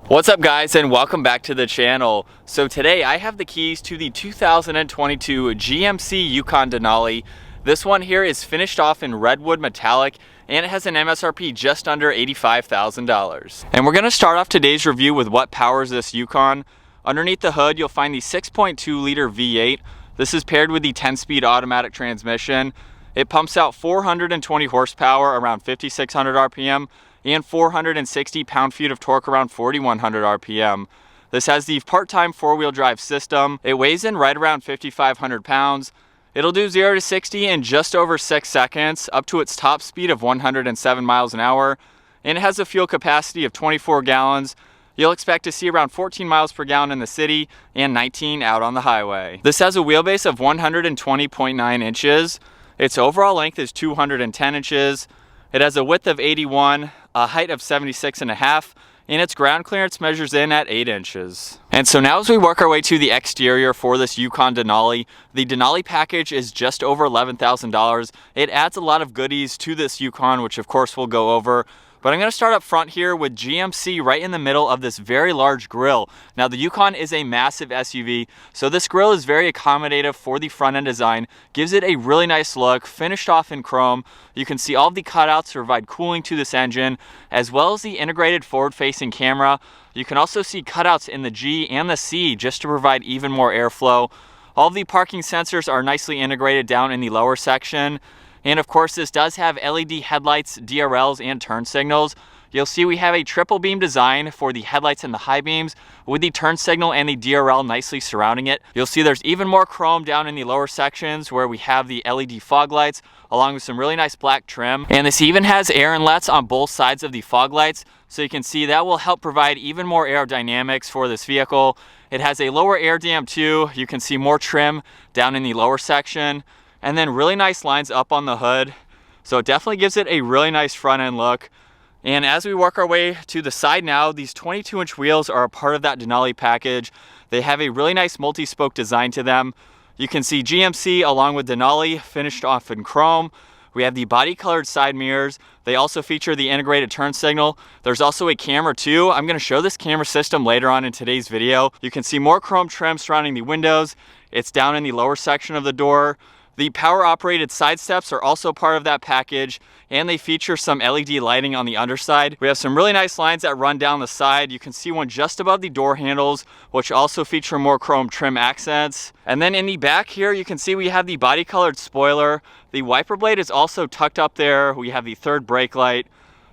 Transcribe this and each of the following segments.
What's up guys, and welcome back to the channel. So today I have the keys to the 2022 GMC Yukon Denali. This one here is finished off in Redwood metallic and it has an MSRP just under $85,000. And we're gonna start off today's review with what powers this Yukon. Underneath the hood you'll find the 6.2 liter V8. This is paired with the 10-speed automatic transmission. It pumps out 420 horsepower around 5,600 RPM and 460 pound-feet of torque around 4,100 RPM. This has the part-time four-wheel drive system. It weighs in right around 5,500 pounds. It'll do 0 to 60 in just over 6 seconds, up to its top speed of 107 miles an hour. And it has a fuel capacity of 24 gallons. You'll expect to see around 14 miles per gallon in the city and 19 out on the highway. This has a wheelbase of 120.9 inches. Its overall length is 210 inches. It has a width of 81, a height of 76.5, and its ground clearance measures in at 8 inches. And so now as we work our way to the exterior for this Yukon Denali, the Denali package is just over $11,000. It adds a lot of goodies to this Yukon, which of course we'll go over. But I'm going to start up front here with GMC right in the middle of this very large grille. Now the Yukon is a massive SUV, so this grille is very accommodative for the front end design, gives it a really nice look, finished off in chrome. You can see all of the cutouts to provide cooling to this engine, as well as the integrated forward-facing camera. You can also see cutouts in the G and the C just to provide even more airflow. All of the parking sensors are nicely integrated down in the lower section. And of course this does have LED headlights, DRLs, and turn signals. You'll see we have a triple beam design for the headlights and the high beams with the turn signal and the DRL nicely surrounding it. You'll see there's even more chrome down in the lower sections where we have the LED fog lights along with some really nice black trim. And this even has air inlets on both sides of the fog lights. So you can see that will help provide even more aerodynamics for this vehicle. It has a lower air dam too. You can see more trim down in the lower section. And then really nice lines up on the hood. So it definitely gives it a really nice front end look. And as we work our way to the side now, these 22-inch wheels are a part of that Denali package. They have a really nice multi-spoke design to them. You can see GMC along with Denali finished off in chrome. We have the body colored side mirrors. They also feature the integrated turn signal. There's also a camera too. I'm going to show this camera system later on in today's video. You can see more chrome trim surrounding the windows. It's down in the lower section of the door. The power operated side steps are also part of that package, and they feature some LED lighting on the underside. We have some really nice lines that run down the side. You can see one just above the door handles, which also feature more chrome trim accents. And then in the back here, you can see we have the body colored spoiler. The wiper blade is also tucked up there. We have the third brake light.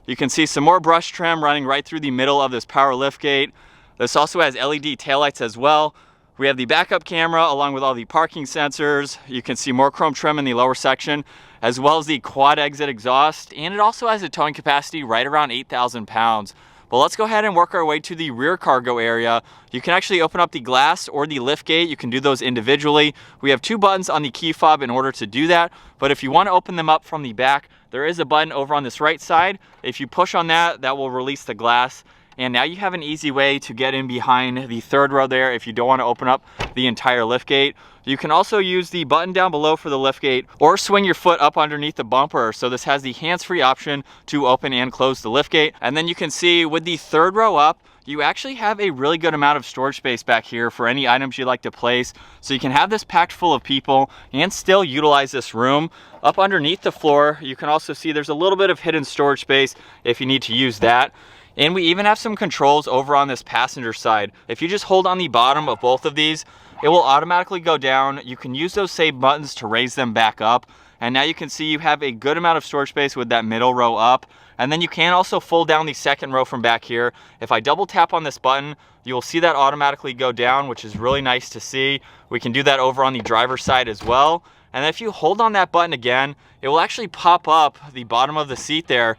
You can see some more brush trim running right through the middle of this power liftgate. This also has LED taillights as well. We have the backup camera along with all the parking sensors. You can see more chrome trim in the lower section, as well as the quad exit exhaust. And it also has a towing capacity right around 8,000 pounds. But let's go ahead and work our way to the rear cargo area. You can actually open up the glass or the lift gate. You can do those individually. We have 2 buttons on the key fob in order to do that. But if you want to open them up from the back, there is a button over on this right side. If you push on that, that will release the glass. And now you have an easy way to get in behind the third row there if you don't want to open up the entire liftgate. You can also use the button down below for the liftgate or swing your foot up underneath the bumper. So this has the hands-free option to open and close the liftgate. And then you can see with the third row up, you actually have a really good amount of storage space back here for any items you like to place. So you can have this packed full of people and still utilize this room. Up underneath the floor, you can also see there's a little bit of hidden storage space if you need to use that. And we even have some controls over on this passenger side. If you just hold on the bottom of both of these, it will automatically go down. You can use those same buttons to raise them back up. And now you can see you have a good amount of storage space with that middle row up. And then you can also fold down the second row from back here. If I double tap on this button, you will see that automatically go down, which is really nice to see. We can do that over on the driver's side as well. And if you hold on that button again, it will actually pop up the bottom of the seat there.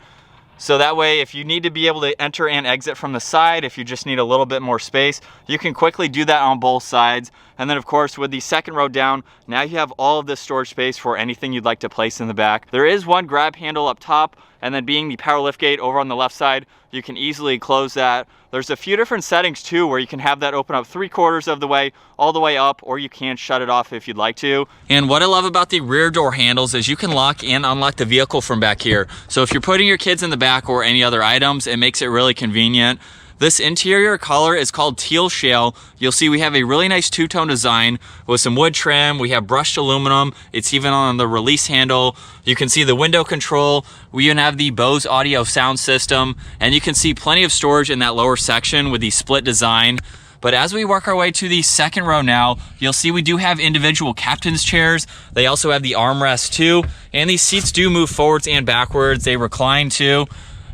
So that way, if you need to be able to enter and exit from the side, if you just need a little bit more space, you can quickly do that on both sides. And then of course, with the second row down, now you have all of this storage space for anything you'd like to place in the back. There is one grab handle up top, and then being the power liftgate over on the left side, you can easily close that. There's a few different settings too where you can have that open up 3/4 of the way, all the way up, or you can shut it off if you'd like to. And what I love about the rear door handles is you can lock and unlock the vehicle from back here. So if you're putting your kids in the back or any other items, it makes it really convenient. This interior color is called teal shale. You'll see we have a really nice two-tone design with some wood trim. We have brushed aluminum. It's even on the release handle. You can see the window control. We even have the Bose audio sound system, and you can see plenty of storage in that lower section with the split design. But as we work our way to the second row now, you'll see we do have individual captain's chairs. They also have the armrest too, and these seats do move forwards and backwards. They recline too.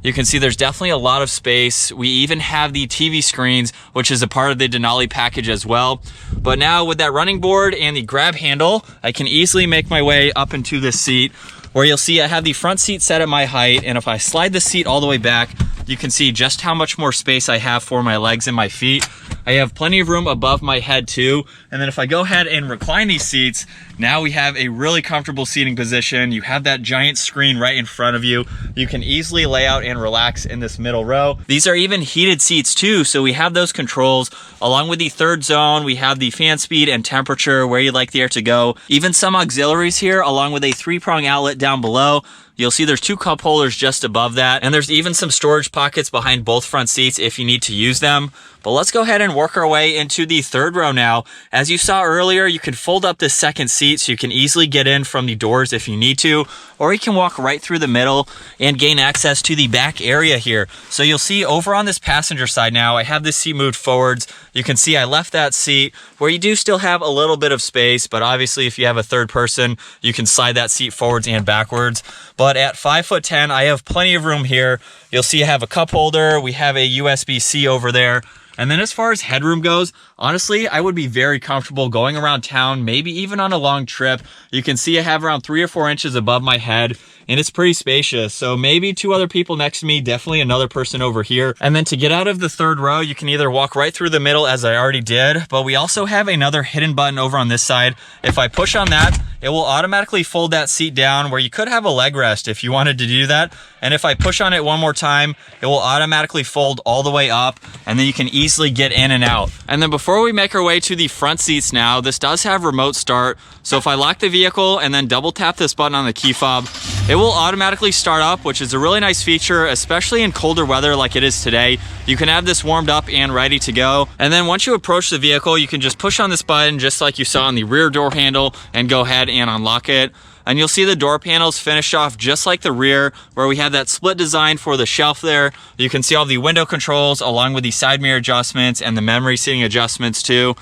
You can see there's definitely a lot of space. We even have the TV screens, which is a part of the Denali package as well. But now with that running board and the grab handle, I can easily make my way up into this seat, where you'll see I have the front seat set at my height, and if I slide the seat all the way back, you can see just how much more space I have for my legs and my feet. I have plenty of room above my head too. And then if I go ahead and recline these seats, now we have a really comfortable seating position. You have that giant screen right in front of you. You can easily lay out and relax in this middle row. These are even heated seats too, so we have those controls. Along with the third zone, we have the fan speed and temperature, where you'd like the air to go. Even some auxiliaries here, along with a 3-prong outlet down below. You'll see there's 2 cup holders just above that, and there's even some storage pockets behind both front seats if you need to use them. But let's go ahead and work our way into the third row now. As you saw earlier, you can fold up this second seat so you can easily get in from the doors if you need to, or you can walk right through the middle and gain access to the back area here. So you'll see over on this passenger side now, I have this seat moved forwards. You can see I left that seat where you do still have a little bit of space, but obviously if you have a third person, you can slide that seat forwards and backwards. But at 5'10", I have plenty of room here. You'll see I have a cup holder. We have a USB-C over there. And then as far as headroom goes, honestly, I would be very comfortable going around town, maybe even on a long trip. You can see I have around 3 or 4 inches above my head, and it's pretty spacious. So maybe 2 other people next to me, definitely another person over here. And then to get out of the third row, you can either walk right through the middle as I already did, but we also have another hidden button over on this side. If I push on that, it will automatically fold that seat down, where you could have a leg rest if you wanted to do that. And if I push on it one more time, it will automatically fold all the way up, and then you can easily get in and out. And then before we make our way to the front seats now, this does have remote start. So if I lock the vehicle and then double tap this button on the key fob, it will automatically start up, which is a really nice feature, especially in colder weather like it is today. You can have this warmed up and ready to go. And then once you approach the vehicle, you can just push on this button just like you saw on the rear door handle and go ahead and unlock it. And you'll see the door panels finished off just like the rear, where we have that split design for the shelf there. You can see all the window controls along with the side mirror adjustments and the memory seating adjustments too.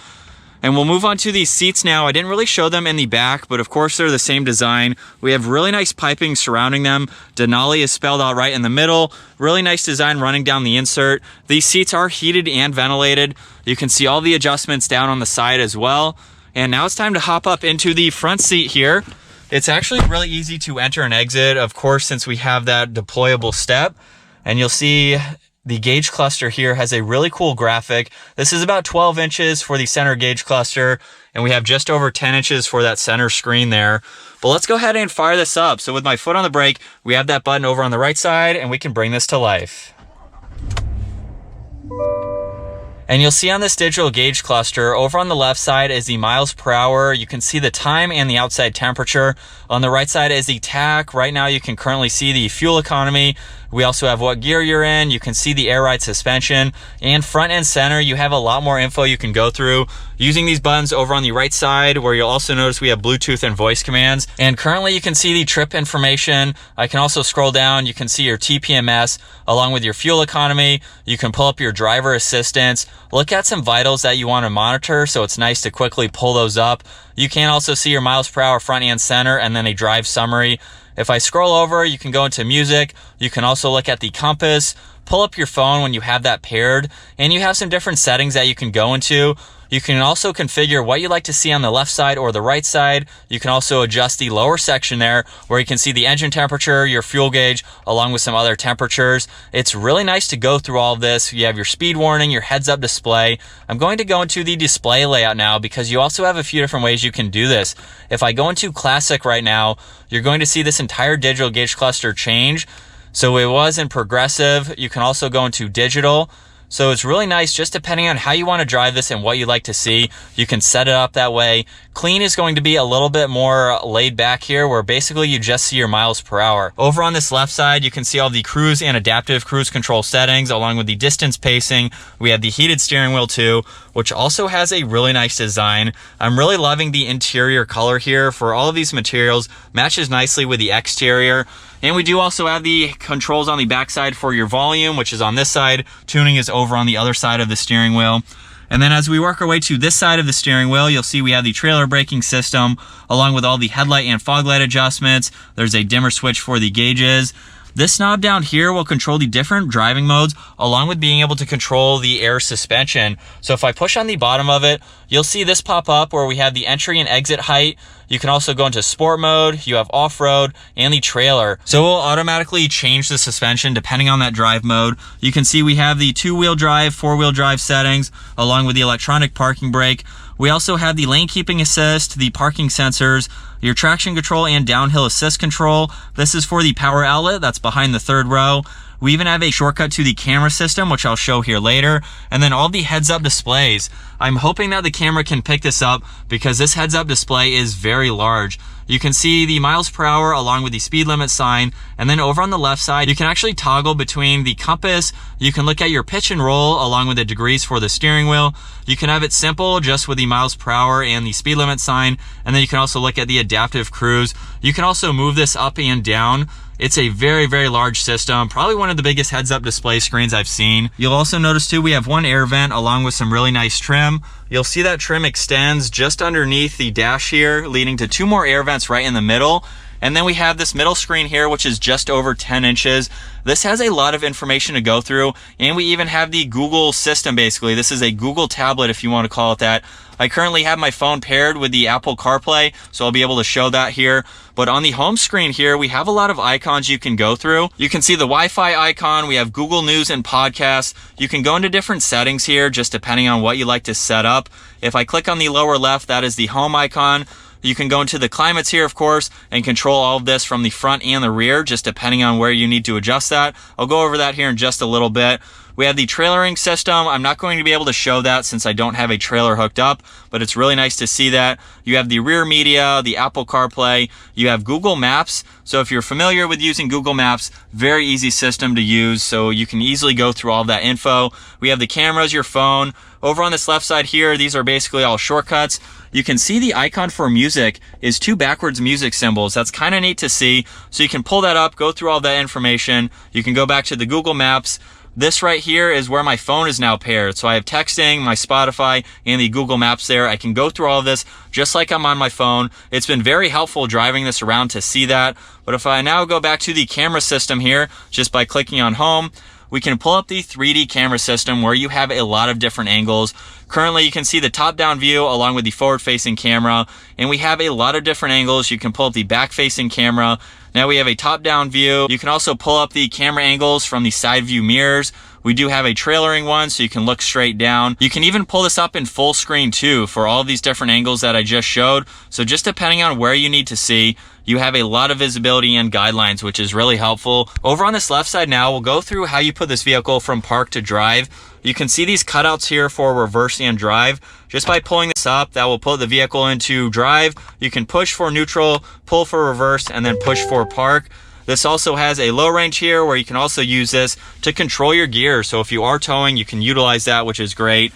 And we'll move on to these seats now. I didn't really show them in the back, but of course they're the same design. We have really nice piping surrounding them. Denali is spelled out right in the middle. Really nice design running down the insert. These seats are heated and ventilated. You can see all the adjustments down on the side as well. And now it's time to hop up into the front seat here. It's actually really easy to enter and exit, of course, since we have that deployable step. And you'll see the gauge cluster here has a really cool graphic. This is about 12 inches for the center gauge cluster, and we have just over 10 inches for that center screen there. But let's go ahead and fire this up. So with my foot on the brake, we have that button over on the right side, and we can bring this to life. And you'll see on this digital gauge cluster, over on the left side is the miles per hour. You can see the time and the outside temperature. On the right side is the tach. Right now you can currently see the fuel economy. We also have what gear you're in. You can see the air ride suspension, and front and center, you have a lot more info you can go through using these buttons over on the right side, where you'll also notice we have Bluetooth and voice commands. And currently you can see the trip information. I can also scroll down. You can see your TPMS along with your fuel economy. You can pull up your driver assistance, look at some vitals that you want to monitor. So it's nice to quickly pull those up. You can also see your miles per hour front and center, and then a drive summary. If I scroll over, you can go into music. You can also look at the compass, pull up your phone when you have that paired, and you have some different settings that you can go into. You can also configure what you'd like to see on the left side or the right side. You can also adjust the lower section there, where you can see the engine temperature, your fuel gauge, along with some other temperatures. It's really nice to go through all of this. You have your speed warning, your heads-up display. I'm going to go into the display layout now, because you also have a few different ways you can do this. If I go into classic right now, you're going to see this entire digital gauge cluster change. So it was in progressive. You can also go into digital. So it's really nice, just depending on how you want to drive this and what you like to see, you can set it up that way. Clean is going to be a little bit more laid back here, where basically you just see your miles per hour. Over on this left side, you can see all the cruise and adaptive cruise control settings, along with the distance pacing. We have the heated steering wheel too, which also has a really nice design. I'm really loving the interior color here for all of these materials. Matches nicely with the exterior. And we do also have the controls on the backside for your volume, which is on this side. Tuning is over on the other side of the steering wheel. And then as we work our way to this side of the steering wheel, you'll see we have the trailer braking system, along with all the headlight and fog light adjustments. There's a dimmer switch for the gauges. This knob down here will control the different driving modes, along with being able to control the air suspension. So if I push on the bottom of it, you'll see this pop up where we have the entry and exit height. You can also go into sport mode, you have off-road, and the trailer. So it will automatically change the suspension depending on that drive mode. You can see we have the 2-wheel drive, 4-wheel drive settings, along with the electronic parking brake. We also have the lane keeping assist, the parking sensors, your traction control and downhill assist control. This is for the power outlet that's behind the 3rd row. We even have a shortcut to the camera system, which I'll show here later. And then all the heads-up displays. I'm hoping that the camera can pick this up because this heads-up display is very large. You can see the miles per hour along with the speed limit sign. And then over on the left side, you can actually toggle between the compass. You can look at your pitch and roll along with the degrees for the steering wheel. You can have it simple just with the miles per hour and the speed limit sign. And then you can also look at the adaptive cruise. You can also move this up and down. It's a very, very large system, probably one of the biggest heads-up display screens I've seen. You'll also notice too, we have one air vent along with some really nice trim. You'll see that trim extends just underneath the dash here, leading to 2 more air vents right in the middle. And then we have this middle screen here, which is just over 10 inches. This has a lot of information to go through, and we even have the Google system basically. This is a Google tablet if you want to call it that. I currently have my phone paired with the Apple CarPlay, so I'll be able to show that here. But on the home screen here, we have a lot of icons you can go through. You can see the Wi-Fi icon. We have Google News and podcasts. You can go into different settings here, just depending on what you like to set up. If I click on the lower left, that is the home icon. You can go into the climates here, of course, and control all of this from the front and the rear, just depending on where you need to adjust that. I'll go over that here in just a little bit. We have the trailering system. I'm not going to be able to show that since I don't have a trailer hooked up, but it's really nice to see that. You have the rear media, the Apple CarPlay. You have Google Maps. So if you're familiar with using Google Maps, very easy system to use. So you can easily go through all of that info. We have the cameras, your phone. Over on this left side here, these are basically all shortcuts. You can see the icon for music is 2 backwards music symbols. That's kind of neat to see. So you can pull that up, go through all that information. You can go back to the Google Maps. This right here is where my phone is now paired. So I have texting, my Spotify, and the Google Maps there. I can go through all of this just like I'm on my phone. It's been very helpful driving this around to see that. But if I now go back to the camera system here, just by clicking on home, we can pull up the 3D camera system where you have a lot of different angles. Currently, you can see the top-down view along with the forward-facing camera, and we have a lot of different angles. You can pull up the back-facing camera. Now we have a top-down view. You can also pull up the camera angles from the side view mirrors. We do have a trailering one, so you can look straight down. You can even pull this up in full screen too for all these different angles that I just showed. So just depending on where you need to see, you have a lot of visibility and guidelines, which is really helpful. Over on this left side now, we'll go through how you put this vehicle from park to drive. You can see these cutouts here for reverse and drive. Just by pulling this up, that will put the vehicle into drive. You can push for neutral, pull for reverse, and then push for park. This also has a low range here where you can also use this to control your gear. So if you are towing, you can utilize that, which is great.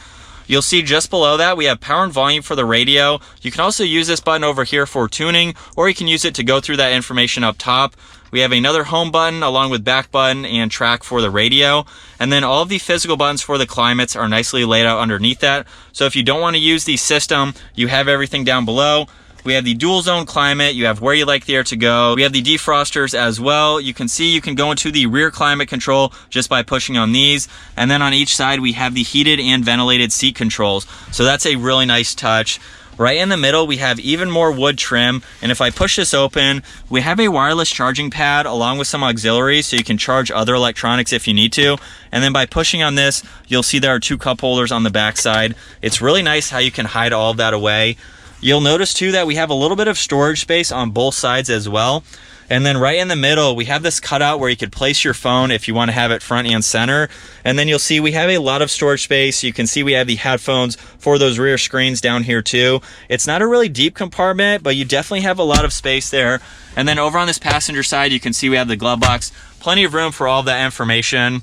You'll see just below that, we have power and volume for the radio. You can also use this button over here for tuning, or you can use it to go through that information up top. We have another home button along with back button and track for the radio. And then all of the physical buttons for the climates are nicely laid out underneath that. So if you don't want to use the system, you have everything down below. We have the dual zone climate. You have where you like the air to go. We have the defrosters as well. You can see you can go into the rear climate control just by pushing on these. And then on each side, we have the heated and ventilated seat controls. So that's a really nice touch. Right in the middle, we have even more wood trim. And if I push this open, we have a wireless charging pad along with some auxiliaries so you can charge other electronics if you need to. And then by pushing on this, you'll see there are 2 cup holders on the back side. It's really nice how you can hide all of that away. You'll notice too that we have a little bit of storage space on both sides as well. And then right in the middle, we have this cutout where you could place your phone if you want to have it front and center. And then you'll see we have a lot of storage space. You can see we have the headphones for those rear screens down here too. It's not a really deep compartment, but you definitely have a lot of space there. And then over on this passenger side, you can see we have the glove box. Plenty of room for all of that information.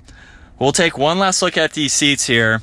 We'll take one last look at these seats here.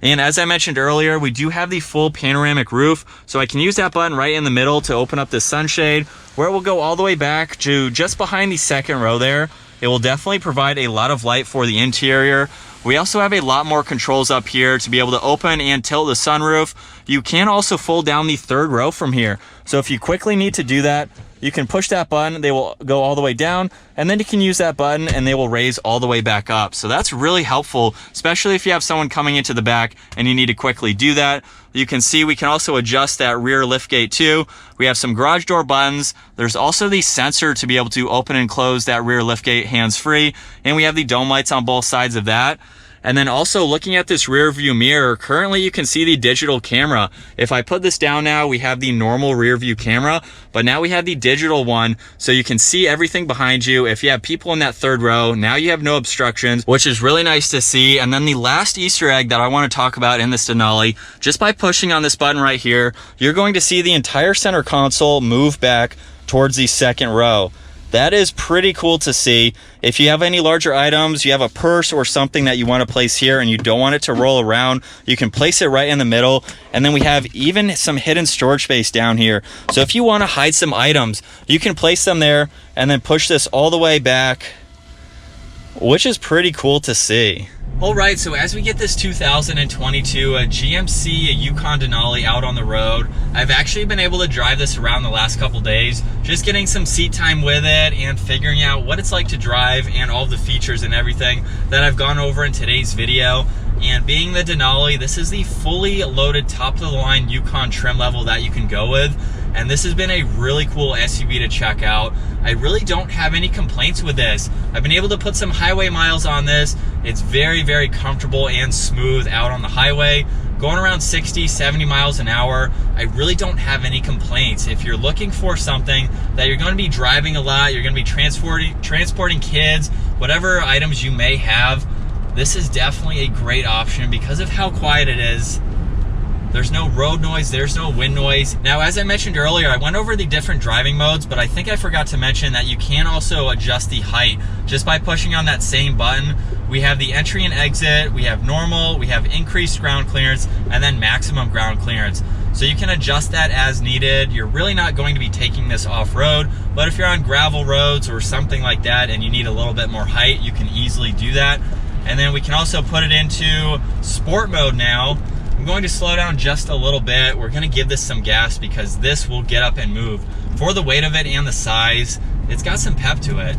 And as I mentioned earlier, we do have the full panoramic roof, so I can use that button right in the middle to open up the sunshade, where it will go all the way back to just behind the second row there. It will definitely provide a lot of light for the interior. We also have a lot more controls up here to be able to open and tilt the sunroof. You can also fold down the third row from here. So if you quickly need to do that, you can push that button, they will go all the way down, and then you can use that button and they will raise all the way back up. So that's really helpful, especially if you have someone coming into the back and you need to quickly do that. You can see we can also adjust that rear liftgate too. We have some garage door buttons. There's also the sensor to be able to open and close that rear liftgate hands-free, and we have the dome lights on both sides of that. And then also looking at this rear view mirror, currently you can see the digital camera. If I put this down now, we have the normal rear view camera, but now we have the digital one, so you can see everything behind you. If you have people in that third row, now you have no obstructions, which is really nice to see. And then the last Easter egg that I want to talk about in this Denali, just by pushing on this button right here, you're going to see the entire center console move back towards the second row. That is pretty cool to see. If you have any larger items, you have a purse or something that you want to place here and you don't want it to roll around, you can place it right in the middle. And then we have even some hidden storage space down here. So if you want to hide some items, you can place them there and then push this all the way back, which is pretty cool to see. All right, so as we get this 2022 GMC Yukon Denali out on the road, I've actually been able to drive this around the last couple days, just getting some seat time with it and figuring out what it's like to drive and all the features and everything that I've gone over in today's video. And being the Denali, this is the fully loaded top-of-the-line Yukon trim level that you can go with. And this has been a really cool SUV to check out. I really don't have any complaints with this. I've been able to put some highway miles on this. It's very, very comfortable and smooth out on the highway. Going around 60, 70 miles an hour, I really don't have any complaints. If you're looking for something that you're going to be driving a lot, you're going to be transporting kids, whatever items you may have, this is definitely a great option because of how quiet it is. There's no road noise, there's no wind noise. Now, as I mentioned earlier, I went over the different driving modes, but I think I forgot to mention that you can also adjust the height just by pushing on that same button. We have the entry and exit, we have normal, we have increased ground clearance, and then maximum ground clearance. So you can adjust that as needed. You're really not going to be taking this off-road, but if you're on gravel roads or something like that and you need a little bit more height, you can easily do that. And then we can also put it into sport mode now. I'm going to slow down just a little bit. We're going to give this some gas because this will get up and move. For the weight of it and the size, it's got some pep to it.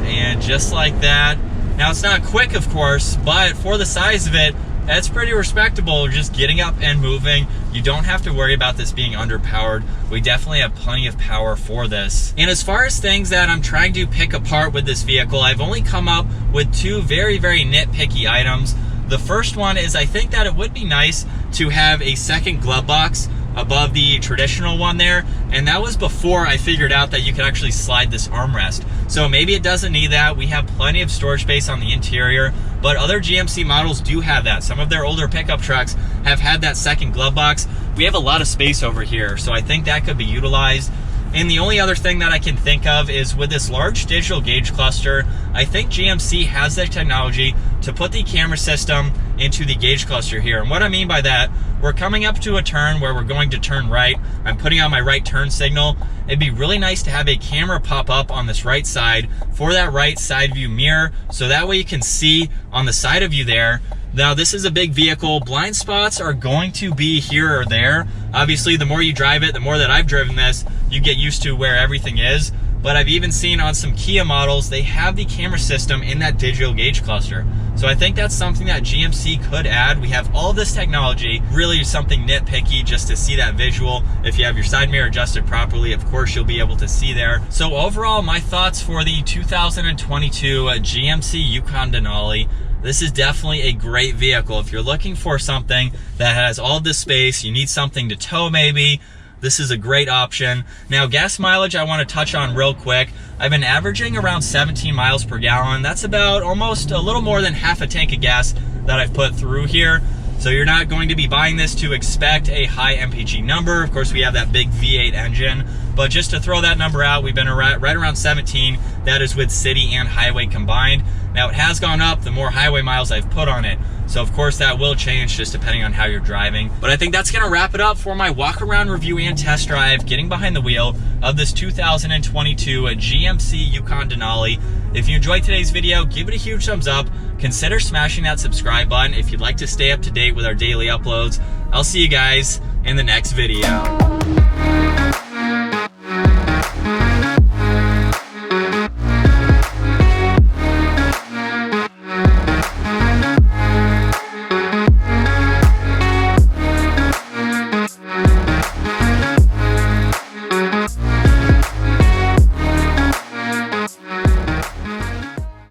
And just like that. Now, it's not quick, of course, but for the size of it, that's pretty respectable, just getting up and moving. You don't have to worry about this being underpowered. We definitely have plenty of power for this. And as far as things that I'm trying to pick apart with this vehicle, I've only come up with two very, very nitpicky items. The first one is I think that it would be nice to have a second glove box above the traditional one there, and that was before I figured out that you could actually slide this armrest. So maybe it doesn't need that. We have plenty of storage space on the interior, but other GMC models do have that. Some of their older pickup trucks have had that second glove box. We have a lot of space over here, so I think that could be utilized. And the only other thing that I can think of is with this large digital gauge cluster, I think GMC has the technology to put the camera system into the gauge cluster here. And what I mean by that, we're coming up to a turn where we're going to turn right. I'm putting on my right turn signal. It'd be really nice to have a camera pop up on this right side for that right side view mirror, so that way you can see on the side of you there. Now, this is a big vehicle. Blind spots are going to be here or there. Obviously, the more you drive it, the more that I've driven this, you get used to where everything is. But I've even seen on some Kia models, they have the camera system in that digital gauge cluster. So I think that's something that GMC could add. We have all this technology, really something nitpicky just to see that visual. If you have your side mirror adjusted properly, of course, you'll be able to see there. So overall, my thoughts for the 2022 GMC Yukon Denali. This is definitely a great vehicle. If you're looking for something that has all this space, you need something to tow maybe, this is a great option. Now, gas mileage I want to touch on real quick. I've been averaging around 17 miles per gallon. That's about almost a little more than half a tank of gas that I've put through here. So you're not going to be buying this to expect a high MPG number. Of course, we have that big V8 engine, but just to throw that number out, we've been right around 17. That is with city and highway combined. Now, it has gone up the more highway miles I've put on it. So of course that will change just depending on how you're driving. But I think that's gonna wrap it up for my walk around review and test drive, getting behind the wheel of this 2022 GMC Yukon Denali. If you enjoyed today's video, give it a huge thumbs up. Consider smashing that subscribe button if you'd like to stay up to date with our daily uploads. I'll see you guys in the next video.